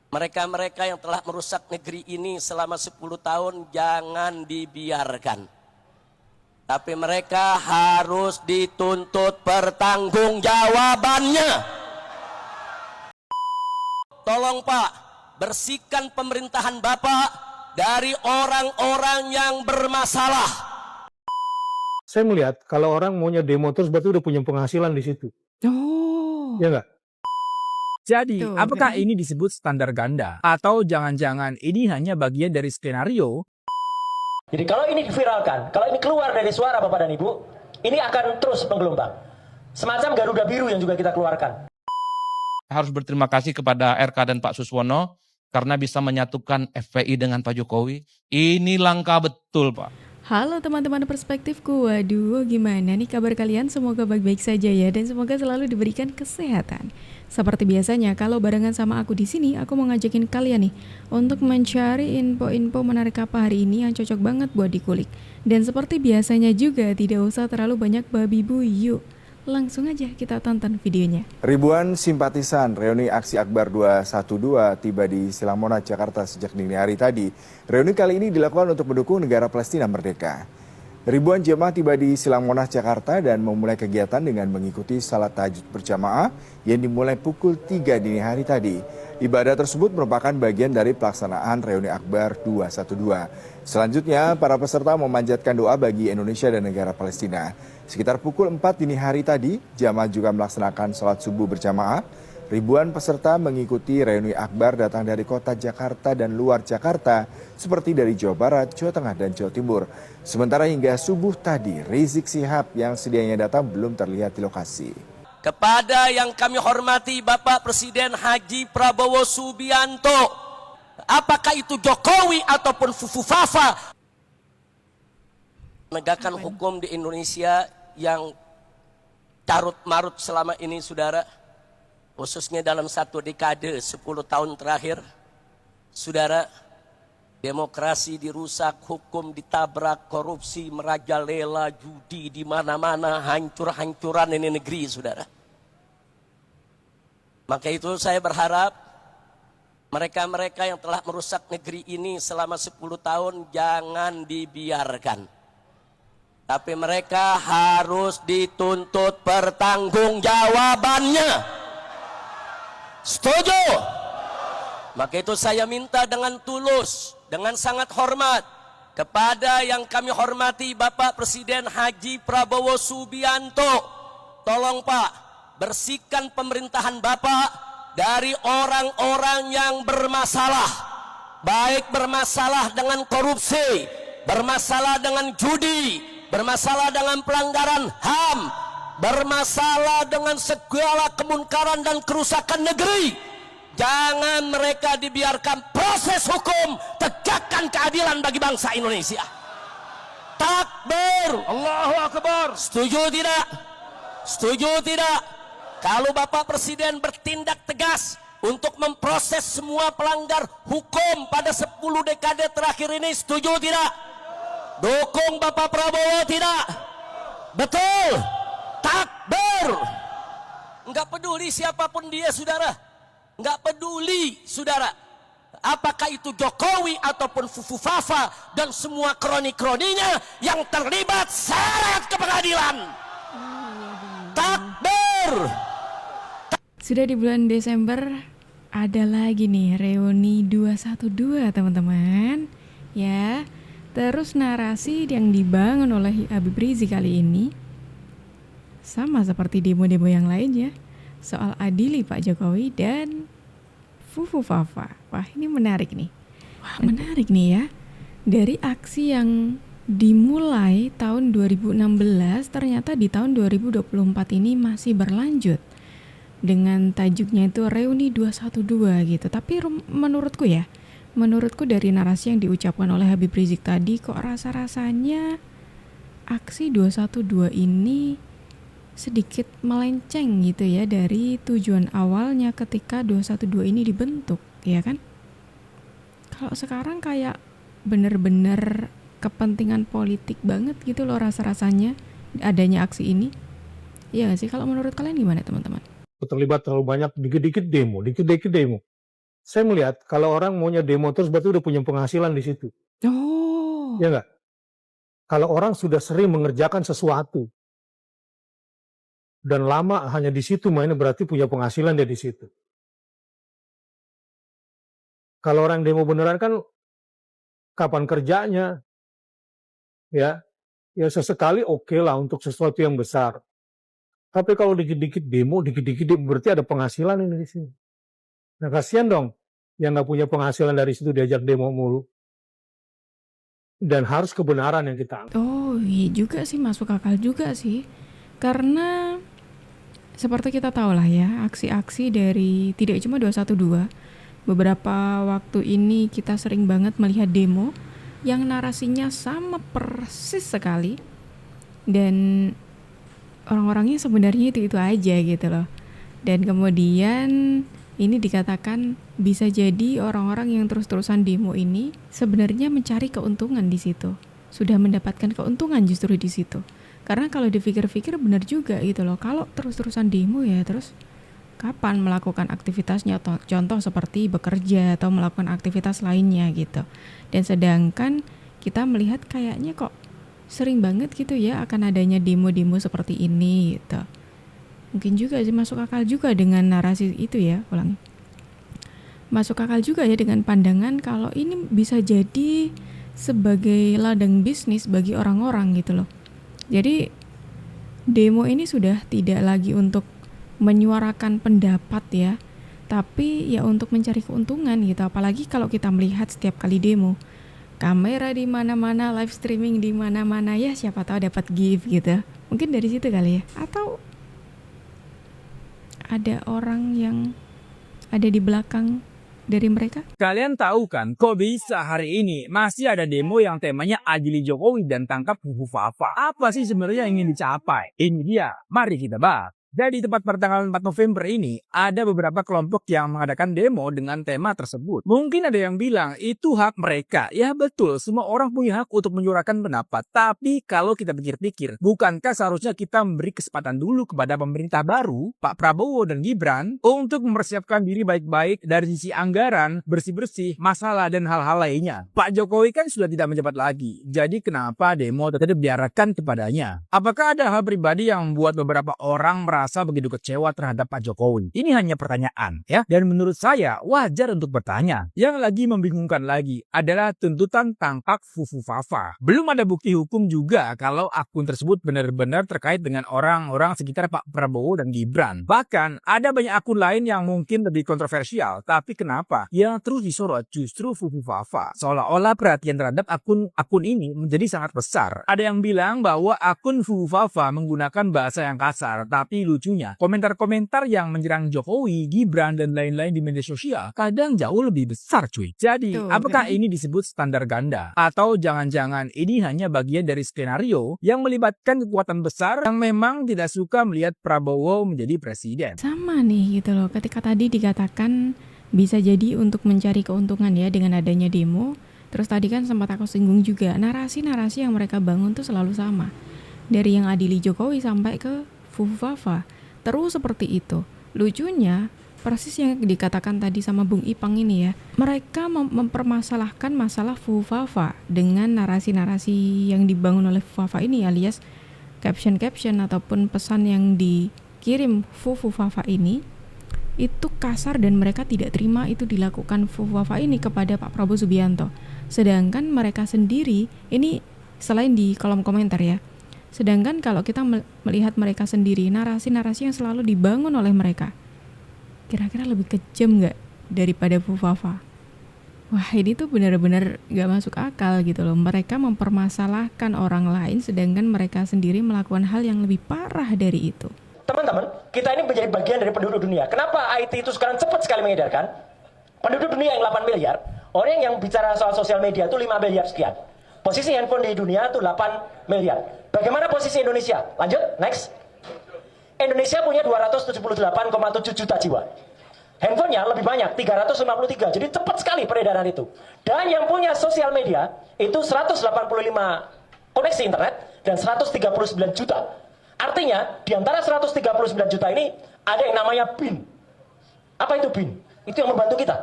Mereka-mereka yang telah merusak negeri ini selama 10 tahun jangan dibiarkan. Tapi mereka harus dituntut pertanggungjawabannya. Tolong Pak, bersihkan pemerintahan Bapak dari orang-orang yang bermasalah. Saya melihat kalau orang maunya demo terus berarti udah punya penghasilan di situ. Oh. Ya nggak? Jadi, Tuh apakah kan. ini disebut standar ganda? Atau jangan-jangan ini hanya bagian dari skenario? Jadi kalau ini diviralkan, kalau ini keluar dari suara Bapak dan Ibu, ini akan terus menggelombang. Semacam Garuda Biru yang juga kita keluarkan. Harus berterima kasih kepada RK dan Pak Suswono karena bisa menyatukan FPI dengan Pak Jokowi. Ini langkah betul, Pak. Halo teman-teman perspektifku, waduh gimana nih kabar kalian? Semoga baik-baik saja ya dan semoga selalu diberikan kesehatan. Seperti biasanya kalau barengan sama aku di sini, aku mau ngajakin kalian nih untuk mencari info-info menarik apa hari ini yang cocok banget buat dikulik. Dan seperti biasanya juga tidak usah terlalu banyak babi bu, yuk langsung aja kita tonton videonya. Ribuan simpatisan reuni aksi Akbar 212 tiba di Silang Monas, Jakarta sejak dini hari tadi. Reuni kali ini dilakukan untuk mendukung negara Palestina merdeka. Ribuan jemaah tiba di Silang Monas, Jakarta dan memulai kegiatan dengan mengikuti salat tahajud berjamaah yang dimulai pukul 3 dini hari tadi. Ibadah tersebut merupakan bagian dari pelaksanaan reuni Akbar 212. Selanjutnya, para peserta memanjatkan doa bagi Indonesia dan negara Palestina. Sekitar pukul 4 dini hari tadi, jamaah juga melaksanakan sholat subuh berjamaah. Ribuan peserta mengikuti reuni Akbar datang dari kota Jakarta dan luar Jakarta, seperti dari Jawa Barat, Jawa Tengah, dan Jawa Timur. Sementara hingga subuh tadi, Rizik Syihab yang sedianya datang belum terlihat di lokasi. Kepada yang kami hormati Bapak Presiden Haji Prabowo Subianto, apakah itu Jokowi ataupun Fufufafa, menegakkan hukum di Indonesia yang carut-marut selama ini, saudara, khususnya dalam satu dekade 10 tahun terakhir, saudara, demokrasi dirusak, hukum ditabrak, korupsi merajalela, judi di mana-mana, hancur-hancuran ini negeri, saudara. Maka itu saya berharap mereka-mereka yang telah merusak negeri ini selama 10 tahun jangan dibiarkan. Tapi mereka harus dituntut pertanggungjawabannya. Setuju? Maka itu saya minta dengan tulus, dengan sangat hormat kepada yang kami hormati Bapak Presiden Haji Prabowo Subianto. Tolong Pak, bersihkan pemerintahan Bapak dari orang-orang yang bermasalah. Baik bermasalah dengan korupsi, bermasalah dengan judi, bermasalah dengan pelanggaran HAM, bermasalah dengan segala kemungkaran dan kerusakan negeri. Jangan mereka dibiarkan, proses hukum, tegakkan keadilan bagi bangsa Indonesia. Takbir, Allahu Akbar. Setuju tidak? Setuju tidak? Kalau Bapak Presiden bertindak tegas untuk memproses semua pelanggar hukum pada 10 dekade terakhir ini, setuju tidak? Dukung Bapak Prabowo tidak? Betul? Takbir. Enggak peduli siapapun dia, saudara. Enggak peduli, saudara, apakah itu Jokowi ataupun Fufufafa dan semua kroni-kroninya yang terlibat, seret ke pengadilan. Takbir. Sudah di bulan Desember ada lagi nih reuni 212 teman-teman. Ya, terus narasi yang dibangun oleh Habib Rizik kali ini sama seperti demo-demo yang lainnya, soal adili Pak Jokowi dan Fufufafa. Wah, ini menarik nih. Wah, menarik nih ya. Dari aksi yang dimulai tahun 2016 ternyata di tahun 2024 ini masih berlanjut. Dengan tajuknya itu Reuni 212 gitu. Tapi menurutku dari narasi yang diucapkan oleh Habib Rizik tadi, kok rasa-rasanya aksi 212 ini sedikit melenceng gitu ya dari tujuan awalnya ketika 212 ini dibentuk, ya kan? Kalau sekarang kayak bener-bener kepentingan politik banget gitu loh rasa-rasanya adanya aksi ini. Iya gak sih? Kalau menurut kalian gimana teman-teman? Terlibat terlalu banyak, dikit-dikit demo. Saya melihat kalau orang maunya demo terus berarti udah punya penghasilan di situ. Oh. Ya nggak? Kalau orang sudah sering mengerjakan sesuatu dan lama hanya di situ mainnya berarti punya penghasilan dia di situ. Kalau orang demo beneran kan kapan kerjanya? Ya, ya sesekali oke lah untuk sesuatu yang besar. Tapi kalau dikit-dikit demo, dikit-dikit berarti ada penghasilan ini di sini. Nah kasihan dong yang nggak punya penghasilan dari situ diajak demo mulu. Dan harus kebenaran yang kita angkat. Oh iya juga sih, masuk akal juga sih. Karena seperti kita tahu lah ya, aksi-aksi dari tidak cuma 212. Beberapa waktu ini kita sering banget melihat demo yang narasinya sama persis sekali. Dan orang-orangnya sebenarnya itu aja gitu loh. Dan kemudian ini dikatakan bisa jadi orang-orang yang terus-terusan demo ini sebenarnya mencari keuntungan di situ. Sudah mendapatkan keuntungan justru di situ. Karena kalau dipikir-pikir benar juga gitu loh. Kalau terus-terusan demo ya terus kapan melakukan aktivitasnya, contoh seperti bekerja atau melakukan aktivitas lainnya gitu. Dan sedangkan kita melihat kayaknya kok sering banget gitu ya akan adanya demo-demo seperti ini gitu. Mungkin juga sih masuk akal juga dengan narasi itu ya, ulangi. Masuk akal juga ya dengan pandangan kalau ini bisa jadi sebagai ladang bisnis bagi orang-orang gitu loh. Jadi demo ini sudah tidak lagi untuk menyuarakan pendapat ya, tapi ya untuk mencari keuntungan gitu. Apalagi kalau kita melihat setiap kali demo, kamera di mana-mana, live streaming di mana-mana, ya siapa tahu dapat gift gitu. Mungkin dari situ kali ya. Atau ada orang yang ada di belakang dari mereka? Kalian tahu kan, kok bisa hari ini masih ada demo yang temanya adili Jokowi dan tangkap Fufu Fafa? Apa sih sebenarnya yang ingin dicapai? Ini dia, mari kita bahas. Jadi tepat pada tanggal 4 November ini, ada beberapa kelompok yang mengadakan demo dengan tema tersebut. Mungkin ada yang bilang, itu hak mereka. Ya betul, semua orang punya hak untuk menyuarakan pendapat. Tapi kalau kita pikir-pikir, bukankah seharusnya kita memberi kesempatan dulu kepada pemerintah baru, Pak Prabowo dan Gibran, untuk mempersiapkan diri baik-baik dari sisi anggaran, bersih-bersih, masalah, dan hal-hal lainnya. Pak Jokowi kan sudah tidak menjabat lagi. Jadi kenapa demo tetap diarahkan kepadanya? Apakah ada hal pribadi yang membuat beberapa orang merasa begitu kecewa terhadap Pak Jokowi? Ini hanya pertanyaan ya, dan menurut saya wajar untuk bertanya. Yang lagi membingungkan lagi adalah tuntutan tangkap Fufu Fafa. Belum ada bukti hukum juga kalau akun tersebut benar-benar terkait dengan orang-orang sekitar Pak Prabowo dan Gibran. Bahkan ada banyak akun lain yang mungkin lebih kontroversial, tapi kenapa yang terus disorot justru Fufu Fafa? Seolah-olah perhatian terhadap akun ini menjadi sangat besar. Ada yang bilang bahwa akun Fufu Fafa menggunakan bahasa yang kasar, tapi lucunya, komentar-komentar yang menyerang Jokowi, Gibran, dan lain-lain di media sosial kadang jauh lebih besar cuy. Jadi, apakah ini disebut standar ganda? Atau jangan-jangan ini hanya bagian dari skenario yang melibatkan kekuatan besar yang memang tidak suka melihat Prabowo menjadi presiden? Sama nih gitu loh, ketika tadi dikatakan bisa jadi untuk mencari keuntungan ya dengan adanya demo. Terus tadi kan sempat aku singgung juga, narasi-narasi yang mereka bangun tuh selalu sama. Dari yang adili Jokowi sampai ke Fufu Fafa, terus seperti itu. Lucunya, persis yang dikatakan tadi sama Bung Ipang ini ya, mereka mempermasalahkan masalah Fufu Fafa dengan narasi-narasi yang dibangun oleh Fufu Fafa ini, alias caption-caption ataupun pesan yang dikirim Fufu Fafa ini itu kasar dan mereka tidak terima itu dilakukan Fufu Fafa ini kepada Pak Prabowo Subianto. Sedangkan mereka sendiri, ini selain di kolom komentar ya, sedangkan kalau kita melihat mereka sendiri, narasi-narasi yang selalu dibangun oleh mereka, kira-kira lebih kejam nggak daripada Fufu Fafa? Wah, ini tuh benar-benar nggak masuk akal gitu loh. Mereka mempermasalahkan orang lain, sedangkan mereka sendiri melakukan hal yang lebih parah dari itu. Teman-teman, kita ini menjadi bagian dari penduduk dunia. Kenapa IT itu sekarang cepat sekali mengedarkan? Penduduk dunia yang 8 miliar, orang yang bicara soal sosial media itu 5 miliar sekian. Posisi handphone di dunia itu 8 miliar. Bagaimana posisi Indonesia? Lanjut, next. Indonesia punya 278,7 juta jiwa. Handphonenya lebih banyak, 353. Jadi cepat sekali peredaran itu. Dan yang punya sosial media itu 185 koneksi internet dan 139 juta. Artinya, di antara 139 juta ini ada yang namanya BIN. Apa itu BIN? Itu yang membantu kita.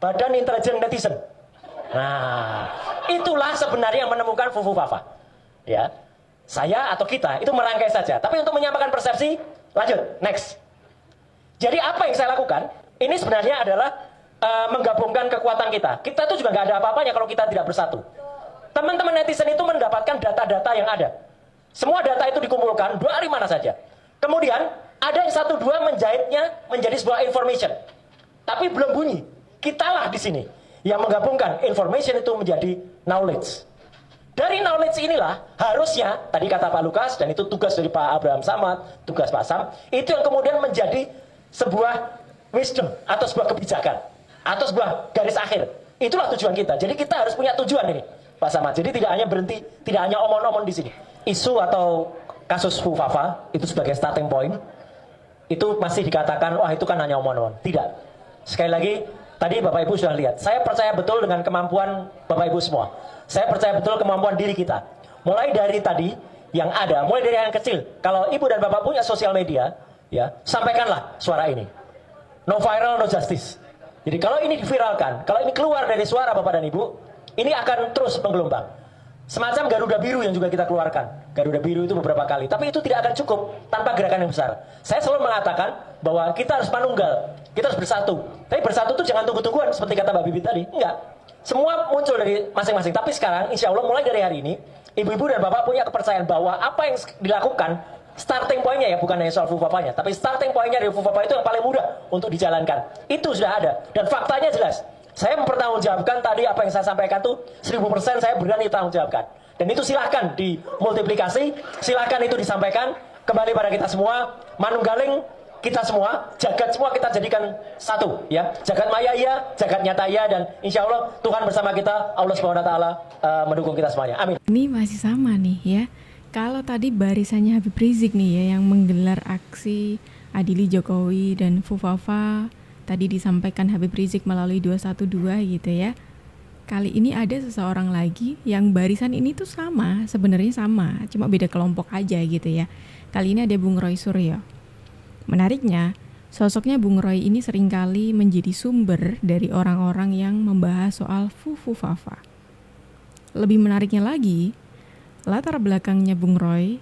Badan Intelijen Netizen. Nah, itulah sebenarnya yang menemukan Fufu Fafa. Ya, saya atau kita itu merangkai saja. Tapi untuk menyamakan persepsi, lanjut, next. Jadi apa yang saya lakukan? Ini sebenarnya adalah menggabungkan kekuatan kita. Kita itu juga nggak ada apa-apanya kalau kita tidak bersatu. Teman-teman netizen itu mendapatkan data-data yang ada. Semua data itu dikumpulkan dari mana saja. Kemudian ada yang satu dua menjahitnya menjadi sebuah information. Tapi belum bunyi. Kitalah di sini yang menggabungkan information itu menjadi knowledge. Dari knowledge inilah harusnya, tadi kata Pak Lukas, dan itu tugas dari Pak Abraham Samad, tugas Pak Sam, itu yang kemudian menjadi sebuah wisdom atau sebuah kebijakan atau sebuah garis akhir. Itulah tujuan kita. Jadi kita harus punya tujuan ini, Pak Samad. Jadi tidak hanya berhenti, tidak hanya omong-omong di sini. Isu atau kasus Fufu Fafa itu sebagai starting point, itu masih dikatakan, wah itu kan hanya omong-omong. Tidak. Sekali lagi, tadi Bapak Ibu sudah lihat. Saya percaya betul dengan kemampuan Bapak Ibu semua. Saya percaya betul kemampuan diri kita. Mulai dari tadi yang ada, mulai dari yang kecil. Kalau Ibu dan Bapak punya sosial media, ya sampaikanlah suara ini. No viral, no justice. Jadi kalau ini diviralkan, kalau ini keluar dari suara Bapak dan Ibu, ini akan terus menggelombang. Semacam Garuda Biru yang juga kita keluarkan. Garuda Biru itu beberapa kali. Tapi itu tidak akan cukup tanpa gerakan yang besar. Saya selalu mengatakan bahwa kita harus manunggal. Kita harus bersatu. Tapi bersatu itu jangan tunggu-tungguan seperti kata Mbak Bibi tadi. Enggak. Semua muncul dari masing-masing. Tapi sekarang insya Allah mulai dari hari ini, ibu-ibu dan bapak punya kepercayaan bahwa apa yang dilakukan, starting pointnya ya, bukan hanya soal Fufu Fafanya, tapi starting pointnya dari Fufu Fafa itu yang paling mudah untuk dijalankan. Itu sudah ada. Dan faktanya jelas. Saya mempertanggungjawabkan tadi apa yang saya sampaikan tuh 1000% saya berani tanggungjawabkan. Dan itu silahkan dimultiplikasi, silahkan itu disampaikan kembali pada kita semua, manunggaling kita semua, jagat semua kita jadikan satu, ya. Jagat maya iya, jagat nyata iya, dan insya Allah Tuhan bersama kita, Allah Subhanahu Wa Taala mendukung kita semuanya. Amin. Ini masih sama nih ya. Kalau tadi barisannya Habib Rizik nih ya yang menggelar aksi adili Jokowi dan Fufu Fafa, tadi disampaikan Habib Rizik melalui 212 gitu ya. Kali ini ada seseorang lagi yang barisan ini tuh sama, sebenarnya sama, cuma beda kelompok aja gitu ya. Kali ini ada Bung Roy Suryo. Menariknya, sosoknya Bung Roy ini seringkali menjadi sumber dari orang-orang yang membahas soal Fufu Fafa. Lebih menariknya lagi, latar belakangnya Bung Roy,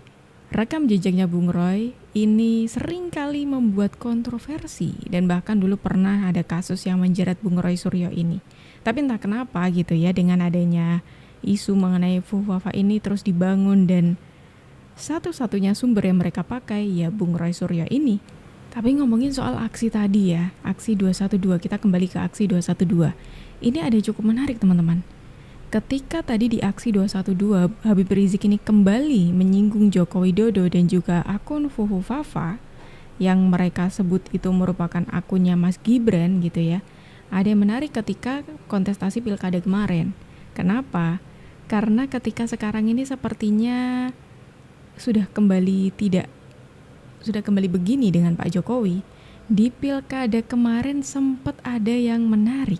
rekam jejaknya Bung Roy ini seringkali membuat kontroversi dan bahkan dulu pernah ada kasus yang menjerat Bung Roy Suryo ini. Tapi entah kenapa gitu ya, dengan adanya isu mengenai Fufu Fafa ini terus dibangun dan satu-satunya sumber yang mereka pakai ya Bung Roy Suryo ini. Tapi ngomongin soal aksi tadi ya, aksi 212, kita kembali ke aksi 212. Ini ada cukup menarik teman-teman. Ketika tadi di aksi 212, Habib Rizik ini kembali menyinggung Joko Widodo dan juga akun Fufu Fafa yang mereka sebut itu merupakan akunnya Mas Gibran gitu ya. Ada yang menarik ketika kontestasi pilkada kemarin. Kenapa? Karena ketika sekarang ini sepertinya sudah kembali begini dengan Pak Jokowi. Di pilkada kemarin sempat ada yang menarik,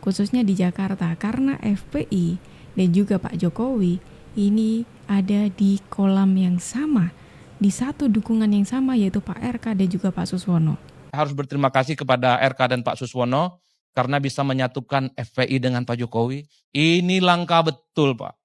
khususnya di Jakarta, karena FPI dan juga Pak Jokowi ini ada di kolam yang sama, di satu dukungan yang sama, yaitu Pak RK dan juga Pak Suswono. Harus berterima kasih kepada RK dan Pak Suswono karena bisa menyatukan FPI dengan Pak Jokowi. Ini langka betul, Pak.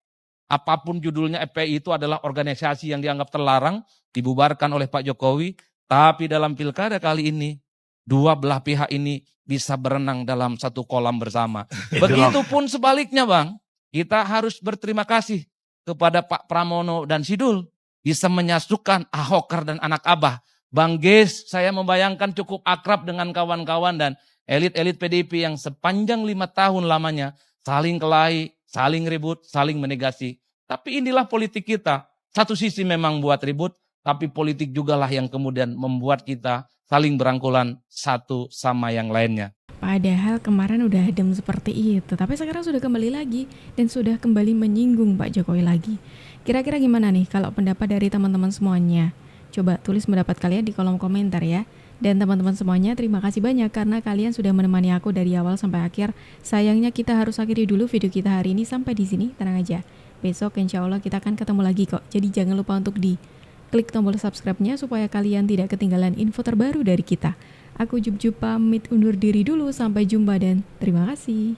Apapun judulnya, FPI itu adalah organisasi yang dianggap terlarang, dibubarkan oleh Pak Jokowi. Tapi dalam pilkada kali ini, dua belah pihak ini bisa berenang dalam satu kolam bersama. Begitupun sebaliknya, Bang. Kita harus berterima kasih kepada Pak Pramono dan Sidul. Bisa menyatukan Ahoker dan anak Abah. Bang Ges, saya membayangkan cukup akrab dengan kawan-kawan dan elit-elit PDIP yang sepanjang 5 tahun lamanya saling kelahi, saling ribut, saling menegasi. Tapi inilah politik kita. Satu sisi memang buat ribut, tapi politik jugalah yang kemudian membuat kita saling berangkulan satu sama yang lainnya. Padahal kemarin udah adem seperti itu, tapi sekarang sudah kembali lagi dan sudah kembali menyinggung Pak Jokowi lagi. Kira-kira gimana nih kalau pendapat dari teman-teman semuanya? Coba tulis pendapat kalian di kolom komentar ya. Dan teman-teman semuanya, terima kasih banyak karena kalian sudah menemani aku dari awal sampai akhir. Sayangnya kita harus akhiri dulu video kita hari ini sampai di sini. Tenang aja, besok insya Allah kita akan ketemu lagi kok. Jadi jangan lupa untuk klik tombol subscribe-nya supaya kalian tidak ketinggalan info terbaru dari kita. Aku Jub pamit undur diri dulu. Sampai jumpa dan terima kasih.